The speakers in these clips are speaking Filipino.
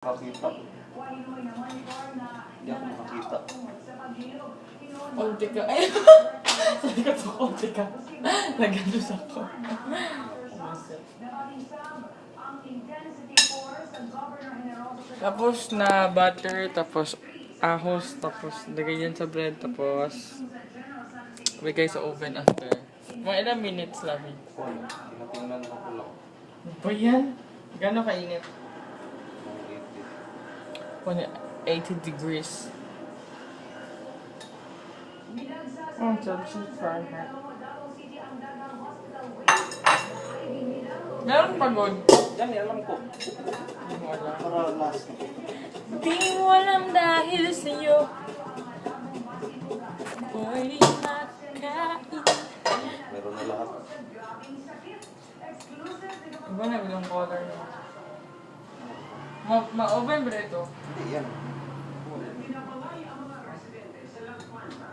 Makakita. Hindi ako makakita. Konti ka. Ay! Sabi ko to, konti ka. Nag-anos ako. Tapos na butter, tapos ahos, tapos lagay yan sa bread, tapos bigay sa oven after. Mga ilang minutes lang. Tinatingnan ko lang. Ano ba yan? Gano'n kainit? 80 degrees. Oh, Celsius Fahrenheit. Meron pagod. Yan, alam ko. Wala. Para last. Di mo alam dahil sa'yo pwede makain. Meron na lahat. Iba na bilang color niya. Ma-oven ba ito? Hindi, yan.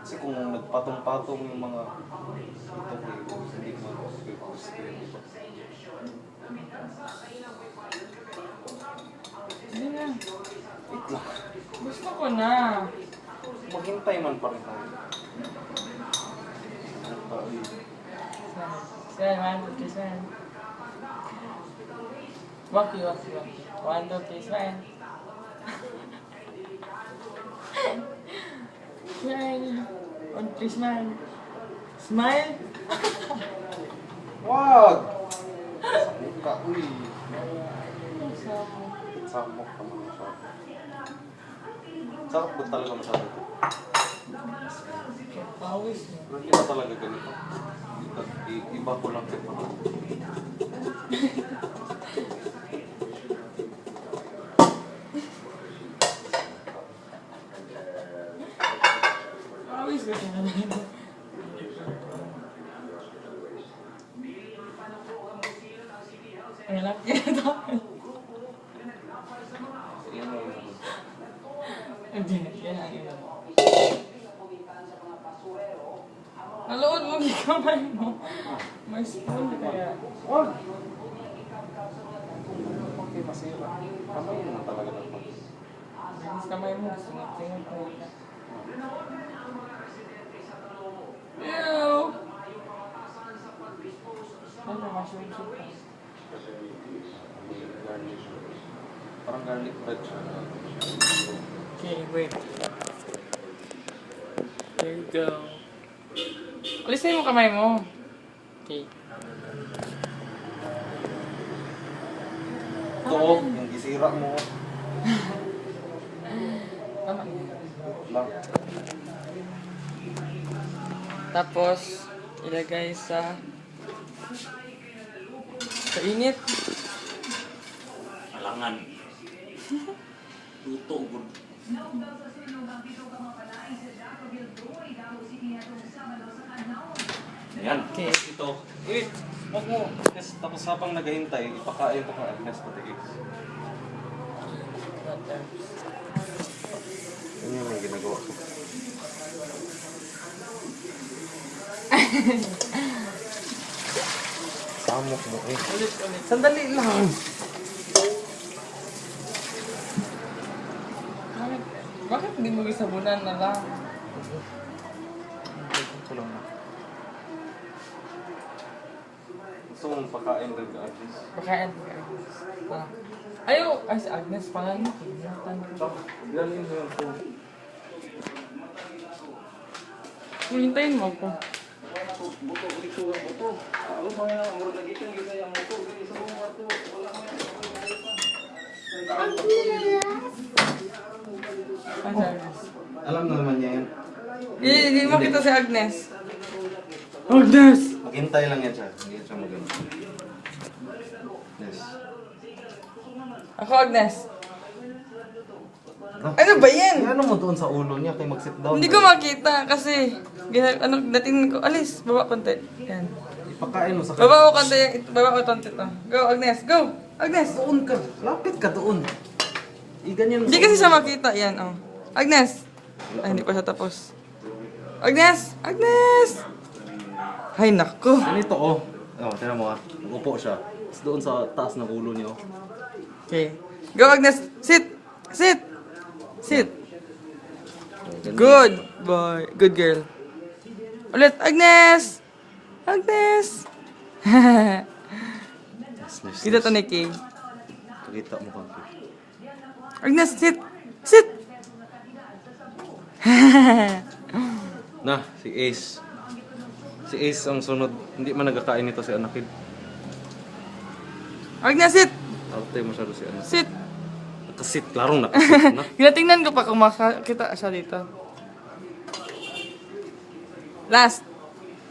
Kasi kung nagpatong-patong yung mga ito, hindi mo Hindi na. wait lang. Gusto ko na. Maghintay man pa rin tayo. Sven, 1, 2, 3, Sven. Waki. 1, 2, 3, Sven. Smile. 1, 2, 3, smile. Smile. Wag! Sa mukha, uy. Samok ka naman siya. Sarap ba talaga masyado ito? Pawis mo. Pero hindi ba talaga ganito? Iba ko lang ito. Pawis ko siya. Ang laki ito. Hindi, yan ang ina mo. Nalood mo yung kamay mo. May spoon kaya. Wag! Okay, masira. Kamay naman talaga dapat. Bilis kamay mo. Singot mo. Ew! Ano, mushroom soup pa. Garnish. Parang garlic bread siya. Okay, wait. There you go. Alisin mo kamay mo. Okay. Ito, yung isira mo. Tama. Lang. Tapos, ilagay sa init. Alangan. Luto, good. Ayan. Okay. Ito. Wait. Wag mo. Yes, tapos habang naghahintay, ipakain ko kang Agnes patigis. Yan yung may ginagawa ko. Samok mo eh. Ulit. Sandali lang. Bakit hindi mo isabunan na lang? Ito lang na. Gusto mong pakain din ka, Agnes? Pakain ka. Ayaw! Ay, si Agnes pala niya. Galing mo yung phone. Hintayin mo ako. Buto, ito ang buto. Ako mga ang lagi kang gaya ang buto. Isa mo mga to. Wala ka Ay, si Agnes. alam na naman niya yan. Hindi makita si Agnes. Agnes! Maghintay lang yan siya. Hindi siya maganda. Yes. Ako, Agnes. Ano ba yan? Ano mo doon sa ulo niya kay mag-sit down? Hindi ko makita kasi dating ko, alis, baba konti. Yan. Ipakain mo sa Baba ko konti, baba ko konti to. Go, Agnes, go! Agnes! Doon ka. Lapit ka doon. Iganyan mo. Hindi kasi siya makita, yan, oh. Agnes! Ay, hindi pa siya tapos. Agnes! Agnes! Ay, nako. Ganito oh. Oh, tingnan mo ah. Upo siya. Tapos doon sa taas ng ulo niya oh. Okay. Go, Agnes! Sit! Sit. Sit. Good boy. Good girl. Ulit, Agnes! Agnes! Kita to ni Kay. Pakita mo kang Agnes, sit! Sit! na, si Ace. Si Ace ang sunod. Hindi man nagkakain nito si Anakin. Agnes, sit! Arte masyado si Anakin. Sit! Nakasit, larong nakasit na. Ginatingnan ko pa kung makakita siya dito. Last.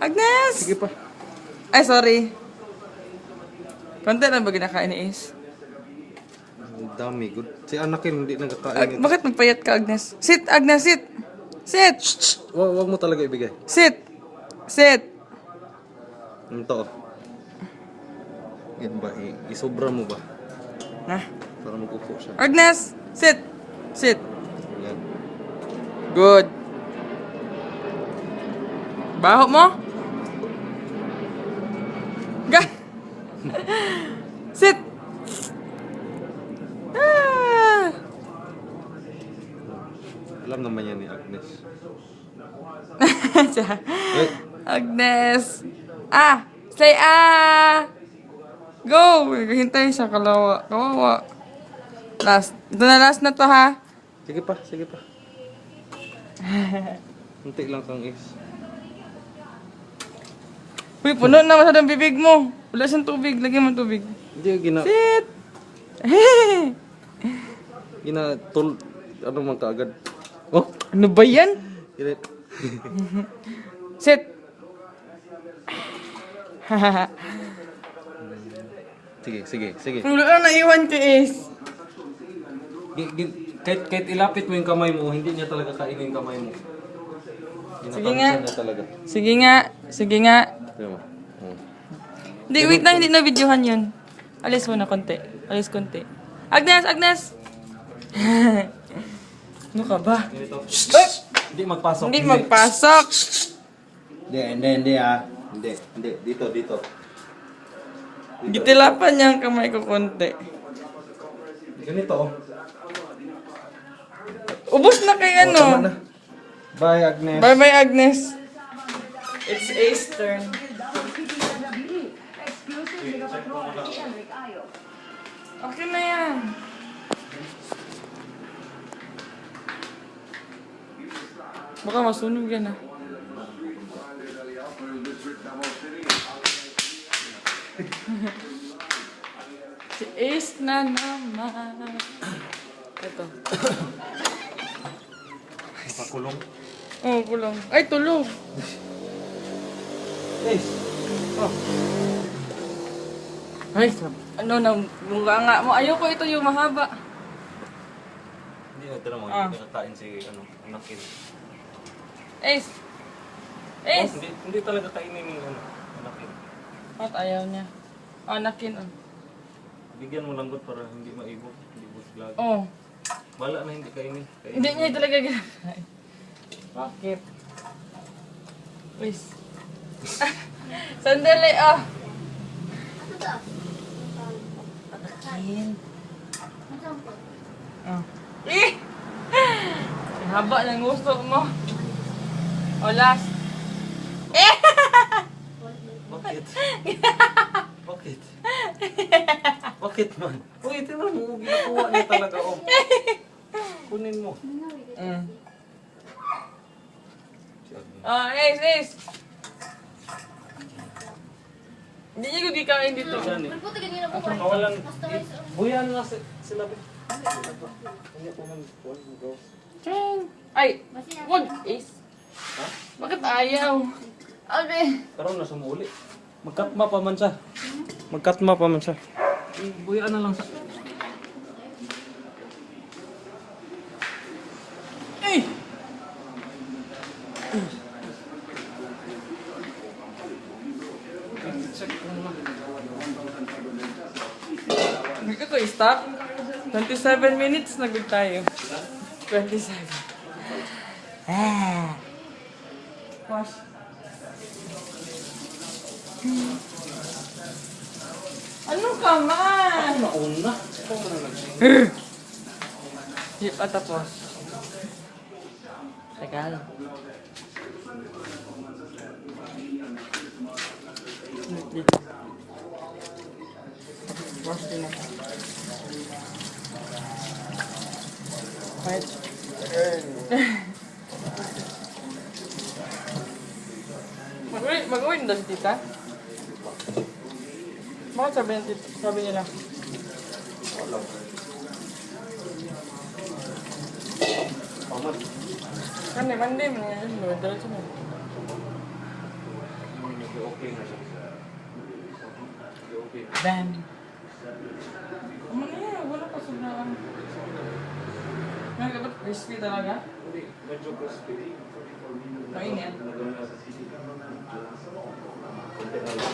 Agnes! Sige pa. Ay, sorry. Konti lang ba ginakain ni Ace? Ang dami, good. Si Anakin hindi nagkakain nito. Bakit magpayat ka, Agnes? Sit, Agnes, sit! Sit! Wag mo talaga ibigay. Sit! Sit! Ano to? Yan ba? Isobra mo ba? Na. Para magupo siya. Agnes! Sit! Sit! Yan. Good. Baho mo? Ga! Sit! Ah! Alam naman yan ni Agnes. Siya. Eh, Agnes! Ah! Say ah! Go! Hintay siya, kalawa. Kawawa. Last. Ito na last na to, ha? sige pa, sige pa. Unti lang kang Ace. Uy, puno na masyadong bibig mo. Wala siyang tubig. Lagyan mo tubig. Hindi, Sit! ano man kaagad. Oh, Ano ba yan? gilit. Sit! Sige, sige, sige. Wala na naiwan kay Ace. Kahit ilapit mo yung kamay mo, hindi niya talaga kainin yung kamay mo. Sige nga. Niya talaga. Sige nga. Sige nga. Tignan mo. Oh. Hindi, wait na. Hindi na videohan yun. Alis mo na konti. Alis konti. Agnes! Agnes! Ano ka ba? Ganito. Ay! Hindi magpasok. Hindi magpasok. Hindi ah. Hindi. Dito. Gitilapan niya ang kamay ko konti. Ganito oh. Ubus na kay Tama na. ano. Bye, Agnes. Bye-bye, Agnes. It's Ace turn. Okay na yan. Baka masunog yan ah. Si Ace na naman. Ito. Pakulong. Oh, kulang. Ay, tulog. Ace. Oh. Ay, ano na, bunga nga mo. Ayoko ito yung mahaba. Hindi na tira mo. Ah. Hindi nakain si Anakin. Ace! Oh, Ace! hindi talaga kainin yung Anakin. At ayaw niya. Anakin, oh. Bigyan mo langgot para hindi maibog. Hindi buslag. Oh. Wala na hindi kainin. Hindi niya talaga ginagawa. Bakit? Please. Sandali, ah. Anakin. Oh. Eh! Ang haba ng gusto mo. Oh, last. Eh! Bakit? Bakit? Bakit man? Uy, tingnan mo. Ginagawa niya talaga. Oh. Kunin mo. Mm. Oh, Ace, Ace. Hindi niya gagikain dito. Gani. Puti kanina po. Kawalan. Buyan na sila. Ching! Ay! Wag! Ace! Bakit ayaw? Okay. Karoon na sumuli. Magkatma pa man siya. Magkatma pa man siya. Buyan na lang sa... Ay! Hindi ko to stop. 27 minutes nagod tayo. 27. Ah. Wash. Ano ka man? Nauna. Hip at tapos. Teka lang. Wash din ako. Right. Mag-uwi na si tita? Bakit sabi nila? Paman. Mandi mo nga yun. Diretso mo. Okay na siya. Okay. Bam! Ano na yan? Wala pa sobrang. Ngayon ka ba't crispy talaga? Hindi, medyo crispy. Mainit. Konti na lang.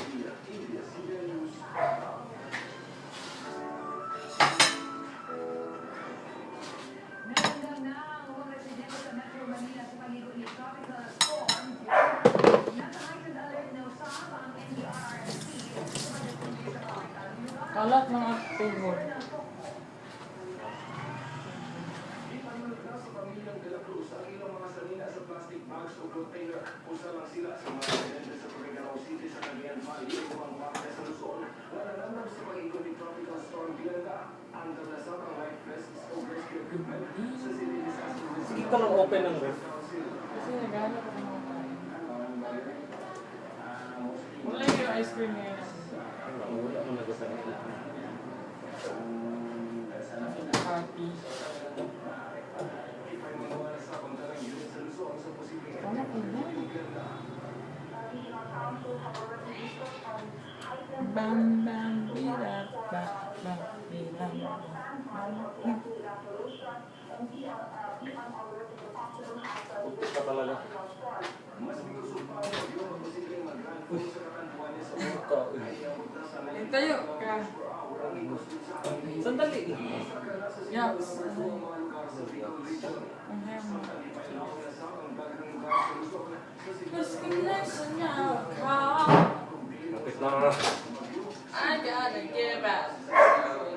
Kalat ng table. Sige ka lang open ng ref. Kasi nagano ko ng mga kain. Wala yung ice cream ngayon. Wala mo nagasalit na. Happy. Ano ko yan? Bam bam birat ba ba bilang. Upit ka talaga. Tayo ka. Sandali. Yaks. Ang hair mo. Gusto na sa niya ka. Upit na. I gotta give out.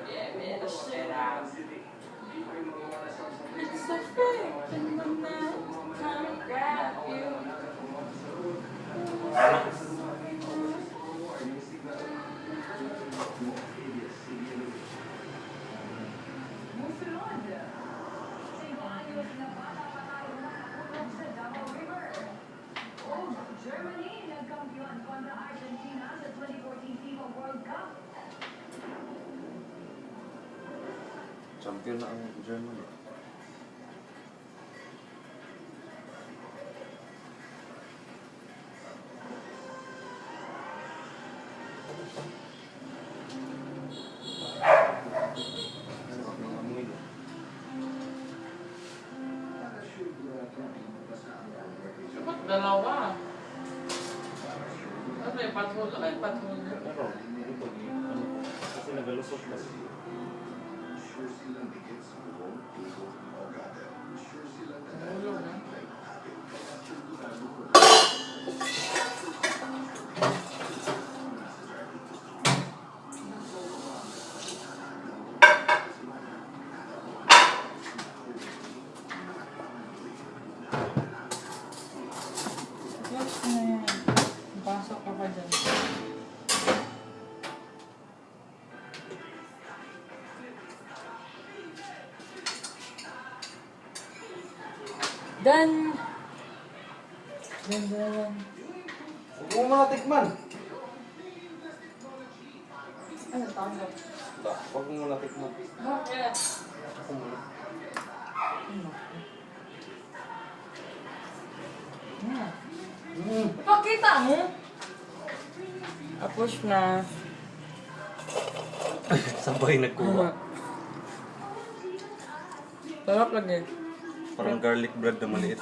Give me the shit out. It's a fake in my mind. Time to grab you. Germany nagkampiyon kontra Argentina sa 2014 FIFA World Cup. Champion na ang Germany. Ba't dalawa? Ano yung patrol? Ay, patrol. Pero, kasi nagalusot na siya. Ulo na. Yes na yan. Pasok ka pa dyan. Done! Done. Huwag mo muna tikman. Ano, tanggap? Huwag mo muna tikman. Bakit? Ako muna. Pakita mo! Tapos na. Sabay nagkuha. Sarap lagi. Parang garlic bread na maliit.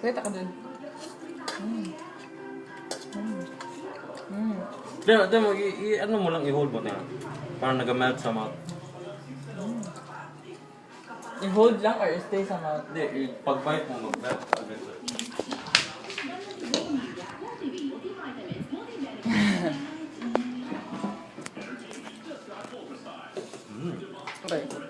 Kita ka dun. Demo, ano mo lang i-hold mo na. Parang nag-melt sa mouth. I-hold lang or stay sa mouth? Hindi, pag-bite mo mag-melt agad.